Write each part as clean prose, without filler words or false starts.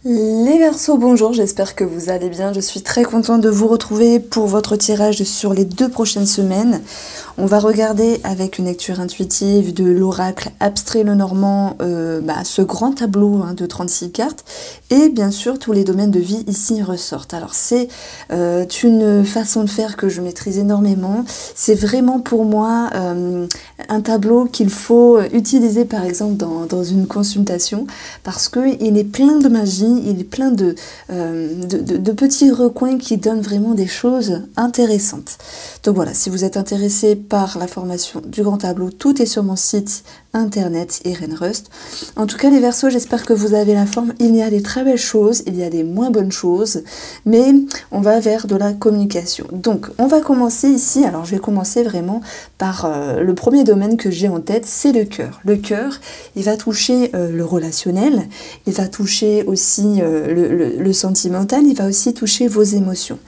Les Verseaux, bonjour, j'espère que vous allez bien. Je suis très contente de vous retrouver pour votre tirage sur les 2 prochaines semaines. On va regarder avec une lecture intuitive de l'oracle abstrait Lenormand, ce grand tableau de 36 cartes. Et bien sûr, tous les domaines de vie ici ressortent. Alors c'est une façon de faire que je maîtrise énormément. C'est vraiment pour moi un tableau qu'il faut utiliser par exemple dans une consultation parce qu'il est plein de magie. Il est plein de petits recoins qui donnent vraiment des choses intéressantes. Donc voilà, si vous êtes intéressé par la formation du grand tableau, tout est sur mon site internet Irène Rust. En tout cas les Verseaux, j'espère que vous avez la forme. Il y a des très belles choses, il y a des moins bonnes choses, mais on va vers de la communication. Donc on va commencer ici, alors je vais commencer vraiment par le premier domaine que j'ai en tête, c'est le cœur. Le cœur, il va toucher le relationnel, il va toucher aussi le sentimental, il va aussi toucher vos émotions.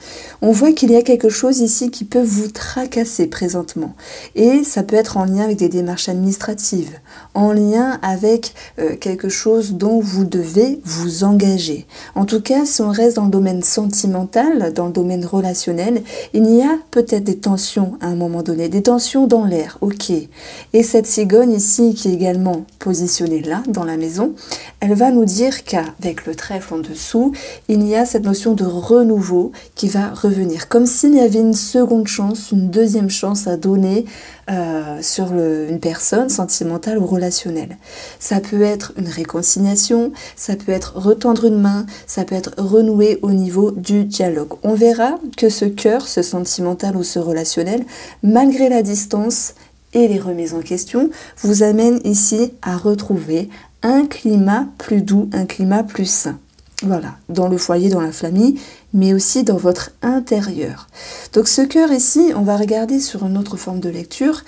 On voit qu'il y a quelque chose ici qui peut vous tracasser présentement, et ça peut être en lien avec des démarches administratives, en lien avec quelque chose dont vous devez vous engager. En tout cas, si on reste dans le domaine sentimental, dans le domaine relationnel, il y a peut-être des tensions à un moment donné, des tensions dans l'air, ok. Et cette cigogne ici, qui est également positionnée là, dans la maison, elle va nous dire qu'avec le trèfle en dessous, il y a cette notion de renouveau qui va revenir, comme s'il y avait une seconde chance, une deuxième chance à donner sur une personne sentimentale ou relationnelle. Ça peut être une réconciliation, ça peut être retendre une main, ça peut être renouer au niveau du dialogue. On verra que ce cœur, ce sentimental ou ce relationnel, malgré la distance et les remises en question, vous amène ici à retrouver un climat plus doux, un climat plus sain. Voilà, dans le foyer, dans la famille, mais aussi dans votre intérieur. Donc ce cœur ici, on va regarder sur une autre forme de lecture.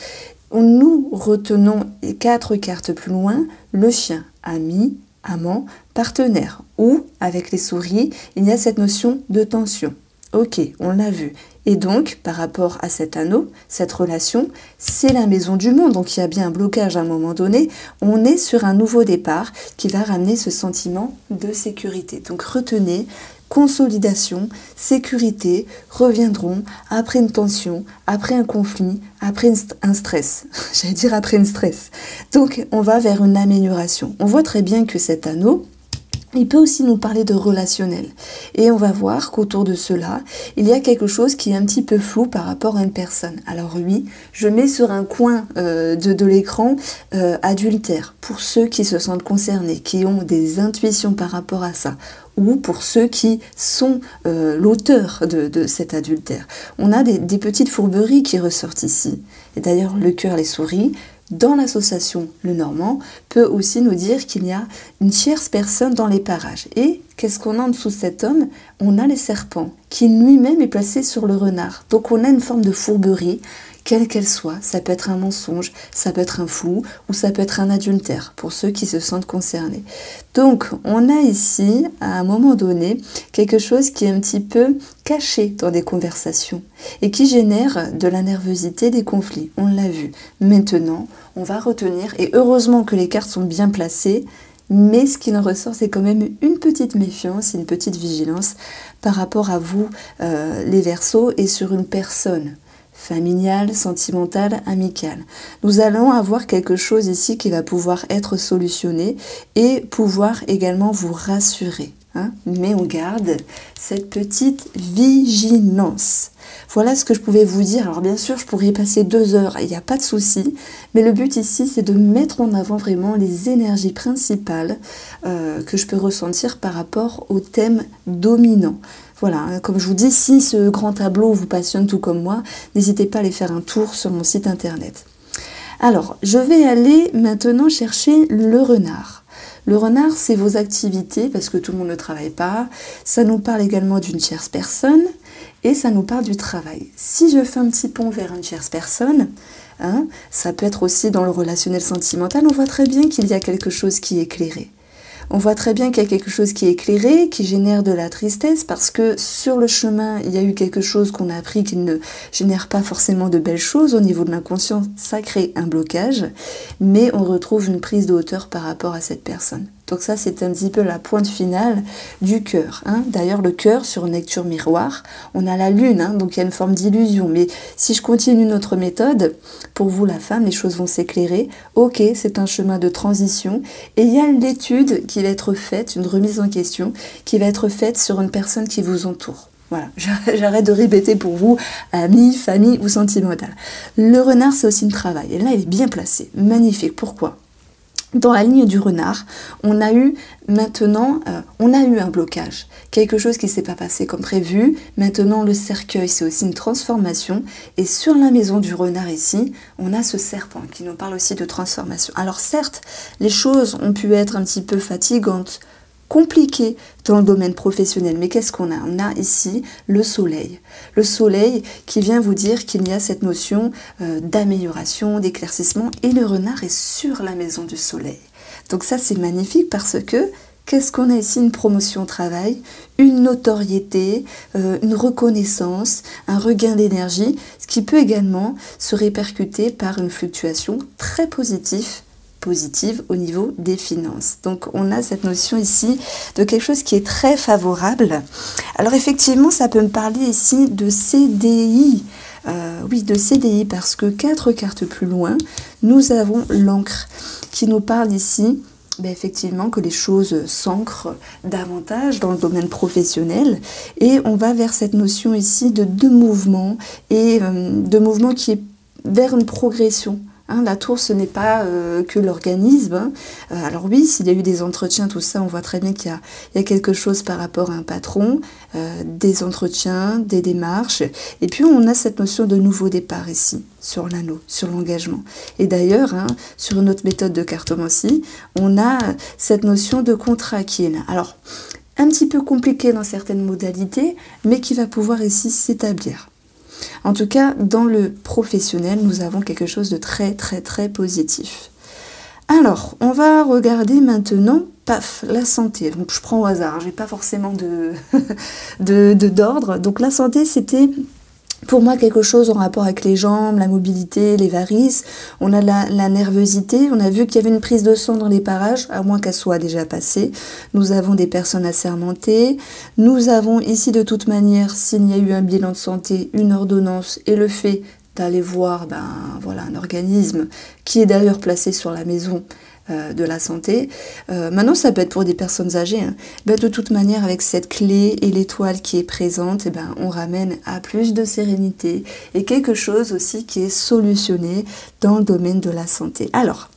Nous retenons 4 cartes plus loin, le chien, ami, amant, partenaire. Ou, avec les souris, il y a cette notion de tension. Ok, on l'a vu. Et donc, par rapport à cet anneau, cette relation, c'est la maison du monde. Donc, il y a bien un blocage à un moment donné. On est sur un nouveau départ qui va ramener ce sentiment de sécurité. Donc, retenez, consolidation, sécurité reviendront après une tension, après un conflit, après un stress. J'allais dire après une stress. Donc, on va vers une amélioration. On voit très bien que cet anneau, il peut aussi nous parler de relationnel. Et on va voir qu'autour de cela, il y a quelque chose qui est un petit peu flou par rapport à une personne. Alors oui, je mets sur un coin de l'écran adultère, pour ceux qui se sentent concernés, qui ont des intuitions par rapport à ça, ou pour ceux qui sont l'auteur de cet adultère. On a des petites fourberies qui ressortent ici. Et d'ailleurs, le cœur, les souris, dans l'association Lenormand, peut aussi nous dire qu'il y a une tierce personne dans les parages. Et qu'est-ce qu'on a en dessous de cet homme? On a les serpents, qui lui-même est placé sur le renard. Donc on a une forme de fourberie, quelle qu'elle soit. Ça peut être un mensonge, ça peut être un flou, ou ça peut être un adultère, pour ceux qui se sentent concernés. Donc on a ici, à un moment donné, quelque chose qui est un petit peu caché dans des conversations, et qui génère de la nervosité, des conflits. On l'a vu. Maintenant, on va retenir, et heureusement que les cartes sont bien placées, mais ce qui en ressort, c'est quand même une petite méfiance, une petite vigilance par rapport à vous, les Verseaux, et sur une personne familiale, sentimentale, amicale. Nous allons avoir quelque chose ici qui va pouvoir être solutionné et pouvoir également vous rassurer. Mais on garde cette petite vigilance. Voilà ce que je pouvais vous dire. Alors bien sûr, je pourrais y passer 2 heures, il n'y a pas de souci. Mais le but ici, c'est de mettre en avant vraiment les énergies principales que je peux ressentir par rapport au thème dominant. Voilà, comme je vous dis, si ce grand tableau vous passionne tout comme moi, n'hésitez pas à aller faire un tour sur mon site internet. Alors, je vais aller maintenant chercher le renard. Le renard, c'est vos activités, parce que tout le monde ne travaille pas. Ça nous parle également d'une tierce personne, et ça nous parle du travail. Si je fais un petit pont vers une tierce personne, ça peut être aussi dans le relationnel sentimental, on voit très bien qu'il y a quelque chose qui est éclairé. On voit très bien qu'il y a quelque chose qui est éclairé, qui génère de la tristesse, parce que sur le chemin, il y a eu quelque chose qu'on a appris qui ne génère pas forcément de belles choses. Au niveau de l'inconscient, ça crée un blocage, mais on retrouve une prise de hauteur par rapport à cette personne. Donc ça, c'est un petit peu la pointe finale du cœur, hein. D'ailleurs, le cœur, sur une lecture miroir, on a la lune, hein, donc il y a une forme d'illusion. Mais si je continue notre méthode, pour vous, la femme, les choses vont s'éclairer. Ok, c'est un chemin de transition. Et il y a l'étude qui va être faite, une remise en question, qui va être faite sur une personne qui vous entoure. Voilà, j'arrête de répéter pour vous, amis, famille ou sentimental. Le renard, c'est aussi un travail. Et là, il est bien placé. Magnifique. Pourquoi ? Dans la ligne du renard, on a eu maintenant, un blocage. Quelque chose qui ne s'est pas passé comme prévu. Maintenant, le cercueil, c'est aussi une transformation. Et sur la maison du renard ici, on a ce serpent qui nous parle aussi de transformation. Alors certes, les choses ont pu être un petit peu fatigantes, compliqué dans le domaine professionnel. Mais qu'est-ce qu'on a? On a ici le soleil. Le soleil qui vient vous dire qu'il y a cette notion d'amélioration, d'éclaircissement. Et le renard est sur la maison du soleil. Donc ça, c'est magnifique parce que qu'est-ce qu'on a ici? Une promotion au travail, une notoriété, une reconnaissance, un regain d'énergie, ce qui peut également se répercuter par une fluctuation très positive au niveau des finances. Donc on a cette notion ici de quelque chose qui est très favorable. Alors effectivement, ça peut me parler ici de CDI. Oui, de CDI, parce que 4 cartes plus loin, nous avons l'encre qui nous parle ici effectivement que les choses s'ancrent davantage dans le domaine professionnel et on va vers cette notion ici de mouvement et de mouvement qui est vers une progression. La tour, ce n'est pas que l'organisme. Alors oui, s'il y a eu des entretiens, tout ça, on voit très bien qu'il y a quelque chose par rapport à un patron, des entretiens, des démarches. Et puis, on a cette notion de nouveau départ ici, sur l'anneau, sur l'engagement. Et d'ailleurs, sur une autre méthode de cartomancie, on a cette notion de contrat qui est là. Alors, un petit peu compliqué dans certaines modalités, mais qui va pouvoir ici s'établir. En tout cas, dans le professionnel, nous avons quelque chose de très, très, très positif. Alors, on va regarder maintenant, paf, la santé. Donc, je prends au hasard, j'ai pas forcément d'ordre. Donc, la santé, c'était pour moi quelque chose en rapport avec les jambes, la mobilité, les varices. On a la nervosité. On a vu qu'il y avait une prise de sang dans les parages, à moins qu'elle soit déjà passée. Nous avons des personnes assermentées. Nous avons ici de toute manière, s'il y a eu un bilan de santé, une ordonnance et le fait d'aller voir un organisme qui est d'ailleurs placé sur la maison de la santé. Maintenant, ça peut être pour des personnes âgées. De toute manière, avec cette clé et l'étoile qui est présente, on ramène à plus de sérénité et quelque chose aussi qui est solutionné dans le domaine de la santé. Alors,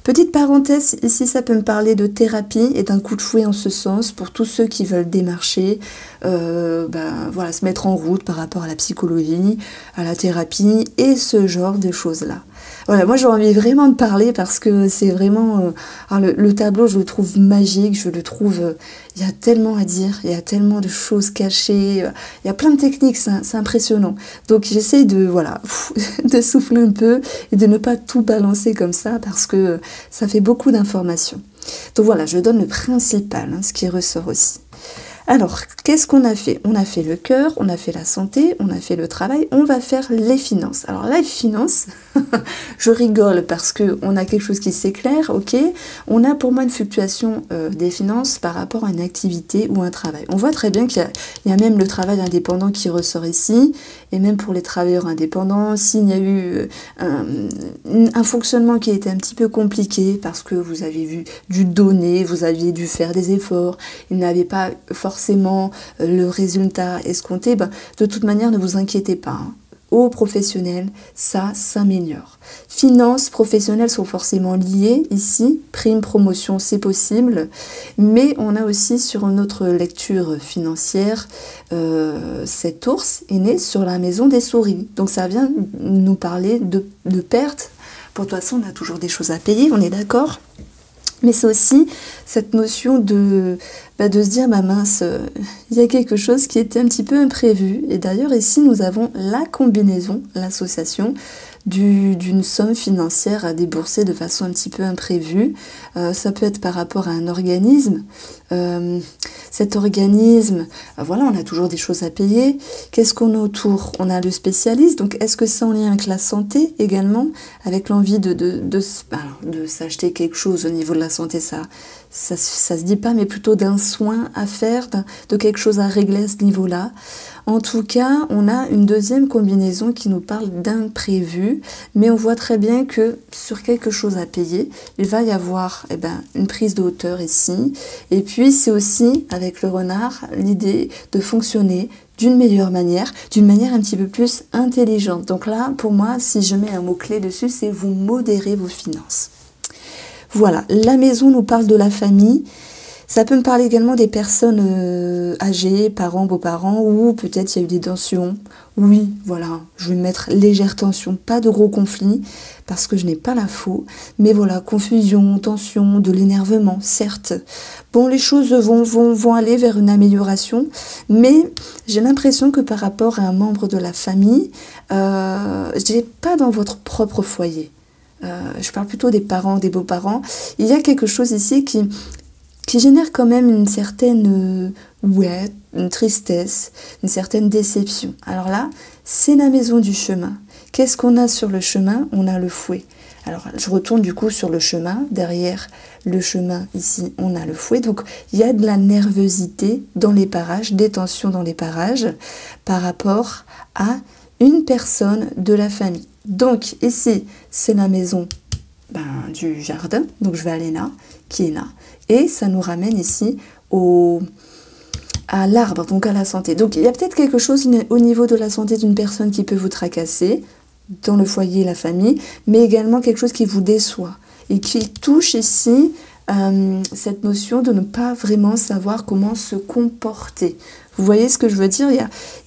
petite parenthèse, ici ça peut me parler de thérapie et d'un coup de fouet en ce sens pour tous ceux qui veulent démarcher, se mettre en route par rapport à la psychologie, à la thérapie et ce genre de choses-là. Voilà, moi j'ai envie vraiment de parler parce que c'est vraiment... le tableau, je le trouve magique, je le trouve... il y a tellement à dire, il y a tellement de choses cachées, il y a plein de techniques, c'est impressionnant. Donc j'essaye de souffler un peu et de ne pas tout balancer comme ça parce que ça fait beaucoup d'informations. Donc voilà, je donne le principal, ce qui ressort aussi. Alors, qu'est-ce qu'on a fait? On a fait le cœur, on a fait la santé, on a fait le travail, on va faire les finances. Alors là, les finances, je rigole parce qu'on a quelque chose qui s'éclaire, ok? On a pour moi une fluctuation des finances par rapport à une activité ou un travail. On voit très bien qu'il y a même le travail indépendant qui ressort ici, et même pour les travailleurs indépendants, s'il y a eu un fonctionnement qui a été un petit peu compliqué parce que vous avez dû donner, vous aviez dû faire des efforts, il n'avait pas forcément le résultat escompté, de toute manière, ne vous inquiétez pas. Aux professionnels, ça s'améliore. Finances professionnelles sont forcément liées ici. Prime, promotion, c'est possible. Mais on a aussi sur une autre lecture financière, cet ours est né sur la maison des souris. Donc ça vient nous parler de pertes. Pour de toute façon, on a toujours des choses à payer, on est d'accord ? Mais c'est aussi cette notion de se dire, mince, il y a quelque chose qui était un petit peu imprévu. Et d'ailleurs, ici, nous avons la combinaison, l'association d'une somme financière à débourser de façon un petit peu imprévue. Ça peut être par rapport à un organisme. Cet organisme, on a toujours des choses à payer. Qu'est-ce qu'on a autour? On a le spécialiste. Donc, est-ce que c'est en lien avec la santé également? Avec l'envie de s'acheter quelque chose au niveau de la santé, ça se dit pas, mais plutôt d'un soin à faire, de quelque chose à régler à ce niveau-là. En tout cas, on a une deuxième combinaison qui nous parle d'imprévu, mais on voit très bien que sur quelque chose à payer, il va y avoir une prise de hauteur ici. Et puis, c'est aussi, avec le renard, l'idée de fonctionner d'une meilleure manière, d'une manière un petit peu plus intelligente. Donc là, pour moi, si je mets un mot-clé dessus, c'est vous modérez vos finances. Voilà, la maison nous parle de la famille. Ça peut me parler également des personnes âgées, parents, beaux-parents, ou peut-être il y a eu des tensions. Oui, voilà, je vais mettre légère tension, pas de gros conflits, parce que je n'ai pas la faux. Mais voilà, confusion, tension, de l'énervement, certes. Bon, les choses vont aller vers une amélioration, mais j'ai l'impression que par rapport à un membre de la famille, je dirais pas dans votre propre foyer. Je parle plutôt des parents, des beaux-parents. Il y a quelque chose ici qui génère quand même une certaine une tristesse, une certaine déception. Alors là, c'est la maison du chemin. Qu'est-ce qu'on a sur le chemin? On a le fouet. Alors, je retourne du coup sur le chemin. Derrière le chemin, ici, on a le fouet. Donc, il y a de la nervosité dans les parages, des tensions dans les parages par rapport à une personne de la famille. Donc, ici, c'est la maison du jardin. Donc, je vais aller là, qui est là. Et ça nous ramène ici à l'arbre, donc à la santé. Donc, il y a peut-être quelque chose au niveau de la santé d'une personne qui peut vous tracasser, dans le foyer, la famille, mais également quelque chose qui vous déçoit et qui touche ici cette notion de ne pas vraiment savoir comment se comporter. Vous voyez ce que je veux dire?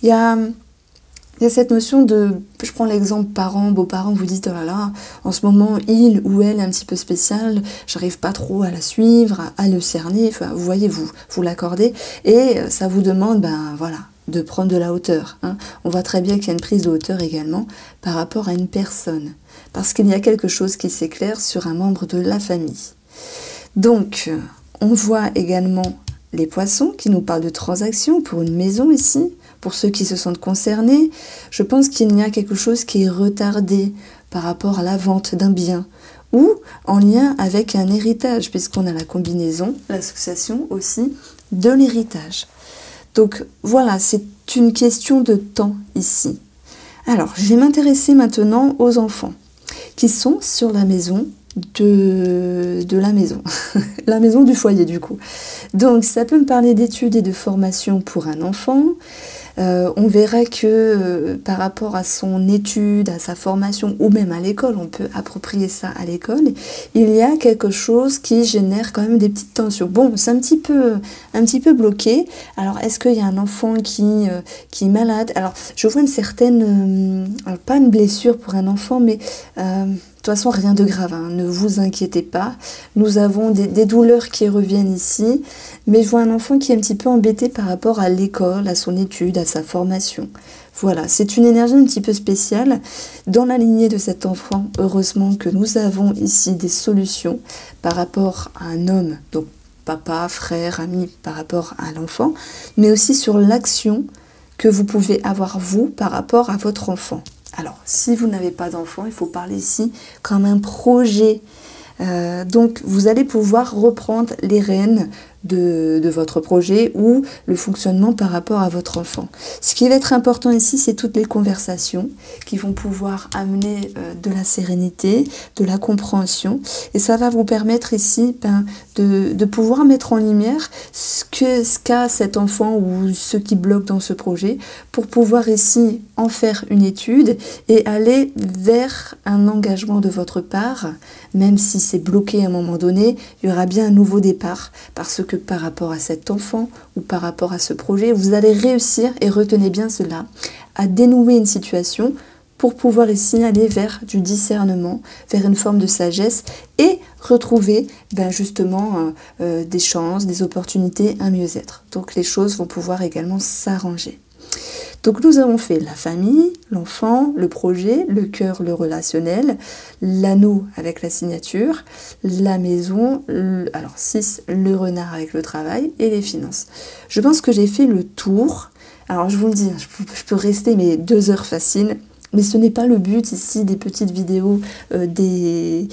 Il y a cette notion de, je prends l'exemple parents, beaux-parents, vous dites, oh là là, en ce moment, il ou elle est un petit peu spécial, j'arrive pas trop à la suivre, à le cerner, enfin, vous voyez, vous l'accordez, et ça vous demande, voilà, de prendre de la hauteur. Hein. On voit très bien qu'il y a une prise de hauteur également par rapport à une personne, parce qu'il y a quelque chose qui s'éclaire sur un membre de la famille. Donc, on voit également les poissons qui nous parlent de transactions pour une maison ici. Pour ceux qui se sentent concernés, je pense qu'il y a quelque chose qui est retardé par rapport à la vente d'un bien ou en lien avec un héritage, puisqu'on a la combinaison, l'association aussi de l'héritage. Donc voilà, c'est une question de temps ici. Alors, je vais m'intéresser maintenant aux enfants qui sont sur la maison de la maison, la maison du foyer du coup. Donc ça peut me parler d'études et de formation pour un enfant. On verra que par rapport à son étude, à sa formation ou même à l'école, on peut approprier ça à l'école, il y a quelque chose qui génère quand même des petites tensions. Bon, c'est un petit peu bloqué. Alors, est-ce qu'il y a un enfant qui est malade? Alors, je vois une certaine, pas une blessure pour un enfant, mais de toute façon, rien de grave, hein, ne vous inquiétez pas. Nous avons des douleurs qui reviennent ici, mais je vois un enfant qui est un petit peu embêté par rapport à l'école, à son étude, à sa formation. Voilà, c'est une énergie un petit peu spéciale. Dans la lignée de cet enfant, heureusement que nous avons ici des solutions par rapport à un homme, donc papa, frère, ami, par rapport à l'enfant, mais aussi sur l'action que vous pouvez avoir vous par rapport à votre enfant. Alors, si vous n'avez pas d'enfant, il faut parler ici comme un projet. Donc, vous allez pouvoir reprendre les rênes de votre projet ou le fonctionnement par rapport à votre enfant. Ce qui va être important ici, c'est toutes les conversations qui vont pouvoir amener de la sérénité, de la compréhension. Et ça va vous permettre ici de pouvoir mettre en lumière ce qu'a cet enfant ou ce qui bloque dans ce projet pour pouvoir ici en faire une étude et aller vers un engagement de votre part. Même si c'est bloqué à un moment donné, il y aura bien un nouveau départ parce que par rapport à cet enfant ou par rapport à ce projet, vous allez réussir, et retenez bien cela, à dénouer une situation pour pouvoir ici aller vers du discernement, vers une forme de sagesse et retrouver justement des chances, des opportunités, un mieux-être. Donc les choses vont pouvoir également s'arranger. Donc nous avons fait la famille, l'enfant, le projet, le cœur, le relationnel, l'anneau avec la signature, la maison, alors 6, le renard avec le travail et les finances. Je pense que j'ai fait le tour. Alors je vous le dis, je peux rester mais 2 heures faciles. Mais ce n'est pas le but ici des petites vidéos, des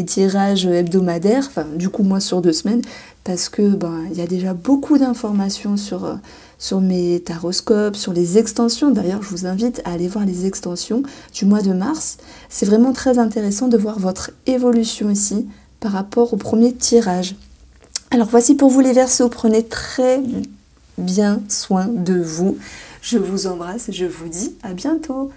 tirages hebdomadaires, enfin du coup moi sur 2 semaines, parce que il y a déjà beaucoup d'informations sur mes taroscopes, sur les extensions. D'ailleurs, je vous invite à aller voir les extensions du mois de mars. C'est vraiment très intéressant de voir votre évolution ici par rapport au premier tirage. Alors voici pour vous les Verseaux, prenez très bien soin de vous. Je vous embrasse et je vous dis à bientôt.